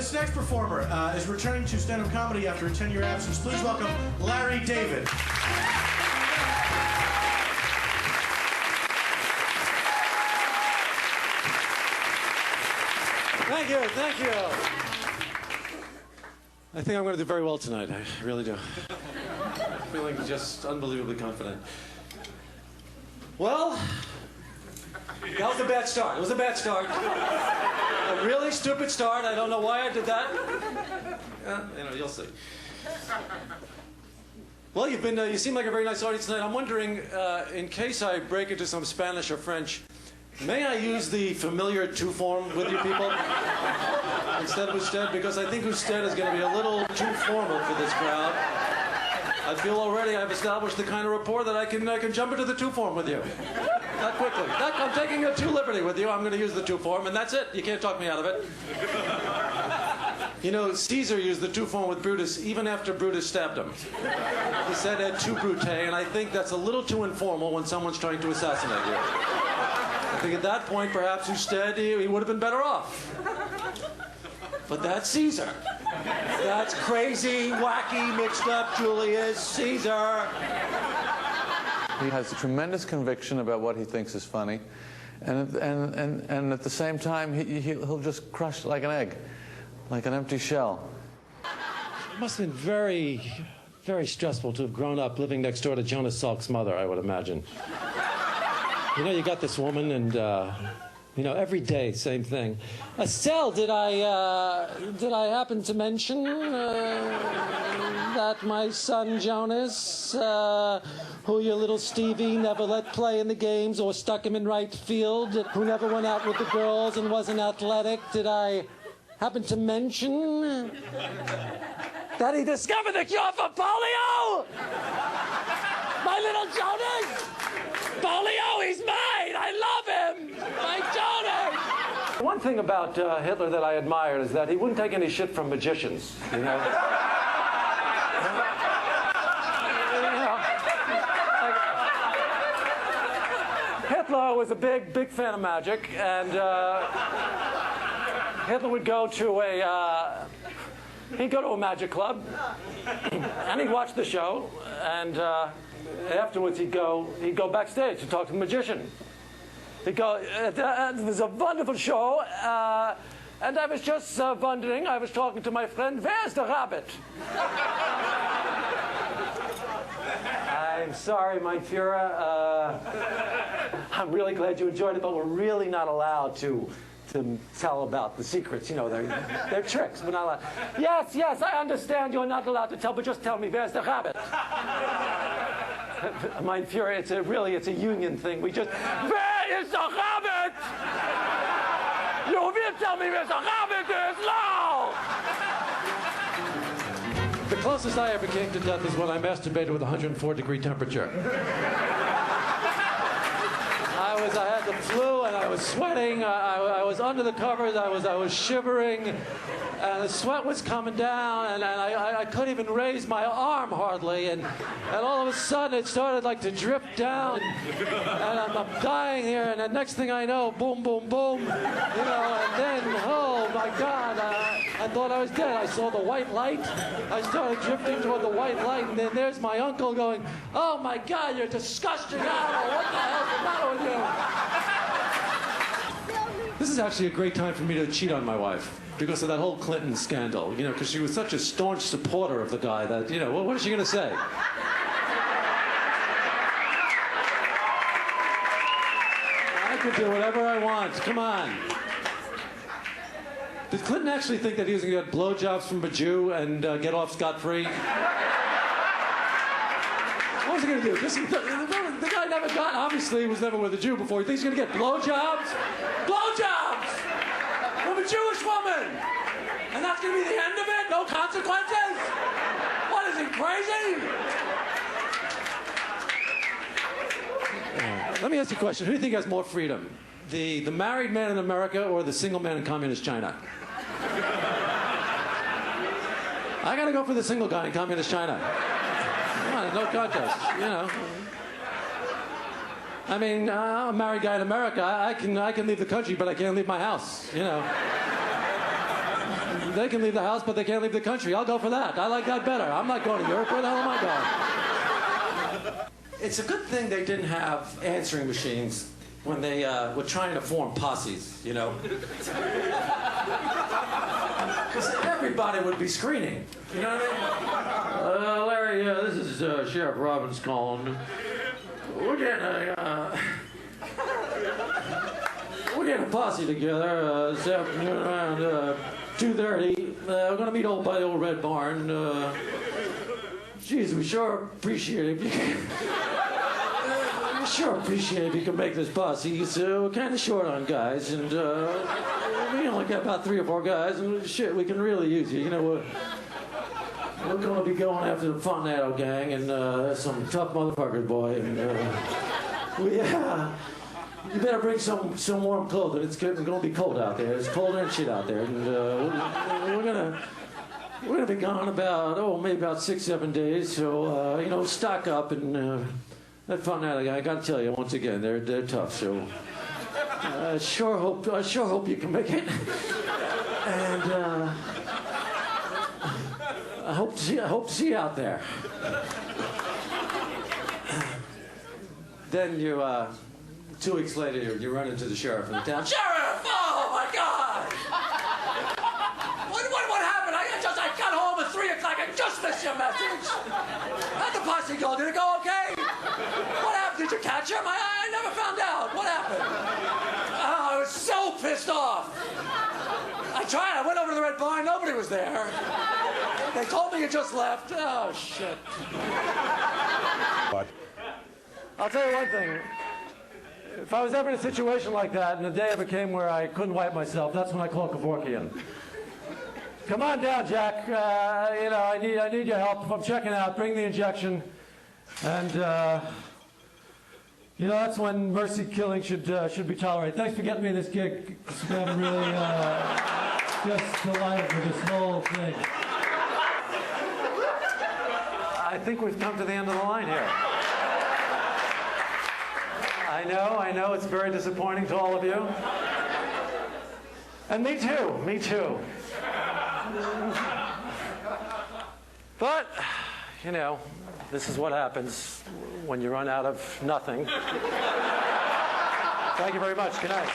This next performer is returning to stand-up comedy after a 10-year absence. Please welcome Larry David. Thank you, thank you. I think I'm going to do very well tonight. I really do. I'm feeling just unbelievably confident. Well, that was a bad start. It was a bad start. A really stupid start. I don't know why I did that. You'll see. Well, you seem like a very nice audience tonight. I'm wondering, in case I break into some Spanish or French, may I use the familiar two form with you people instead of usted? Because I think usted is going to be a little too formal for this crowd. I feel already I've established the kind of rapport that I can jump into the two form with you. That quickly. I'm taking a two liberty with you. I'm going to use the two form, and that's it. You can't talk me out of it. You know, Caesar used the two form with Brutus even after Brutus stabbed him. He said et tu Brute, and I think that's a little too informal when someone's trying to assassinate you. I think at that point, perhaps instead, he would have been better off. But that's Caesar. That's crazy, wacky, mixed up Julius Caesar. He has a tremendous conviction about what he thinks is funny, and at the same time, he'll just crush like an egg, like an empty shell. It must have been very, very stressful to have grown up living next door to Jonas Salk's mother, I would imagine. You know, you got this woman, and every day, same thing. Estelle, did I happen to mention that my son Jonas, who your little Stevie never let play in the games or stuck him in right field, who never went out with the girls and wasn't athletic, did I happen to mention that he discovered the cure for polio? My little Jonas! Polio, he's mine! I love him! My Jonas! One thing about Hitler that I admired is that he wouldn't take any shit from magicians, you know? Hitler was a big fan of magic, and Hitler would go to he'd go to a magic club, and he'd watch the show, and afterwards he'd go backstage to talk to the magician. He'd go, it was a wonderful show, and I was just wondering, I was talking to my friend, where's the rabbit? I'm sorry, mein Führer. I'm really glad you enjoyed it, but we're really not allowed to tell about the secrets. You know, they're tricks. We're not allowed. Yes, I understand you're not allowed to tell, but just tell me, where's the rabbit? Mein Führer, it's a union thing. We just, where is the rabbit? You will tell me where the rabbit is now! The closest I ever came to death is when I masturbated with 104-degree temperature. I had the flu, and I was sweating. I was under the covers. I was shivering, and the sweat was coming down, and I couldn't even raise my arm hardly. And all of a sudden, it started like to drip down, and I'm dying here. And the next thing I know, boom, boom, boom, you know. And then, oh my God, I thought I was dead. I saw the white light. I started drifting toward the white light, and then there's my uncle going, "Oh my God, you're a disgusting animal. What the hell's the matter with you?" This is actually a great time for me to cheat on my wife because of that whole Clinton scandal, you know, because she was such a staunch supporter of the guy that, you know, what is she going to say? I could do whatever I want. Come on. Did Clinton actually think that he was going to get blowjobs from a Jew and get off scot-free? What was he going to do? The guy never got, obviously he was never with a Jew before. He thinks he's going to get blowjobs? Blowjobs! From a Jewish woman! And that's going to be the end of it? No consequences? What, is he crazy? Let me ask you a question. Who do you think has more freedom? The married man in America or the single man in communist China? I got to go for the single guy in communist China. Come on, no contest, you know. I mean, I'm a married guy in America. I can leave the country, but I can't leave my house, you know. they can leave the house, but they can't leave the country. I'll go for that. I like that better. I'm not going to Europe. Where the hell am I going? It's a good thing they didn't have answering machines when they were trying to form posses, you know? Because everybody would be screening. You know what I mean? Larry, this is Sheriff Robbins calling. We're getting a posse together this afternoon around 2:30. We're going to meet by the old Red Barn. Geez, we sure appreciate it if you can. Sure appreciate it if you can make this posse. So we're kind of short on guys, and we only got about 3 or 4 guys, and shit, we can really use you. You know, we're going to be going after the Fontanado gang and some tough motherfuckers, boy. And you better bring some warm clothing. It's going to be cold out there. It's colder than shit out there, and we're gonna be gone about maybe about 6-7 days. So you know, stock up and. That Fontanado guy, I got to tell you once again, they're tough. So I sure hope you can make it, and I hope to see you out there. Then you 2 weeks later, you run into the sheriff in the town. Sheriff! Oh my God! What happened? I got home at 3 o'clock. I just missed your message. How'd the posse go? Did it go okay? What happened? Did you catch him? I never found out. What happened? Oh, I was so pissed off. I tried. I went over to the Red Barn. Nobody was there. They told me you just left. Oh, shit. What? I'll tell you one thing. If I was ever in a situation like that, and the day ever came where I couldn't wipe myself, that's when I call Kevorkian. Come on down, Jack. You know, I need your help. If I'm checking out, bring the injection. And, you know, that's when mercy killing should be tolerated. Thanks for getting me this gig. It's been really just delighted with this whole thing. I think we've come to the end of the line here. I know, it's very disappointing to all of you. And me too. But, you know, this is what happens when you run out of nothing. Thank you very much. Good night.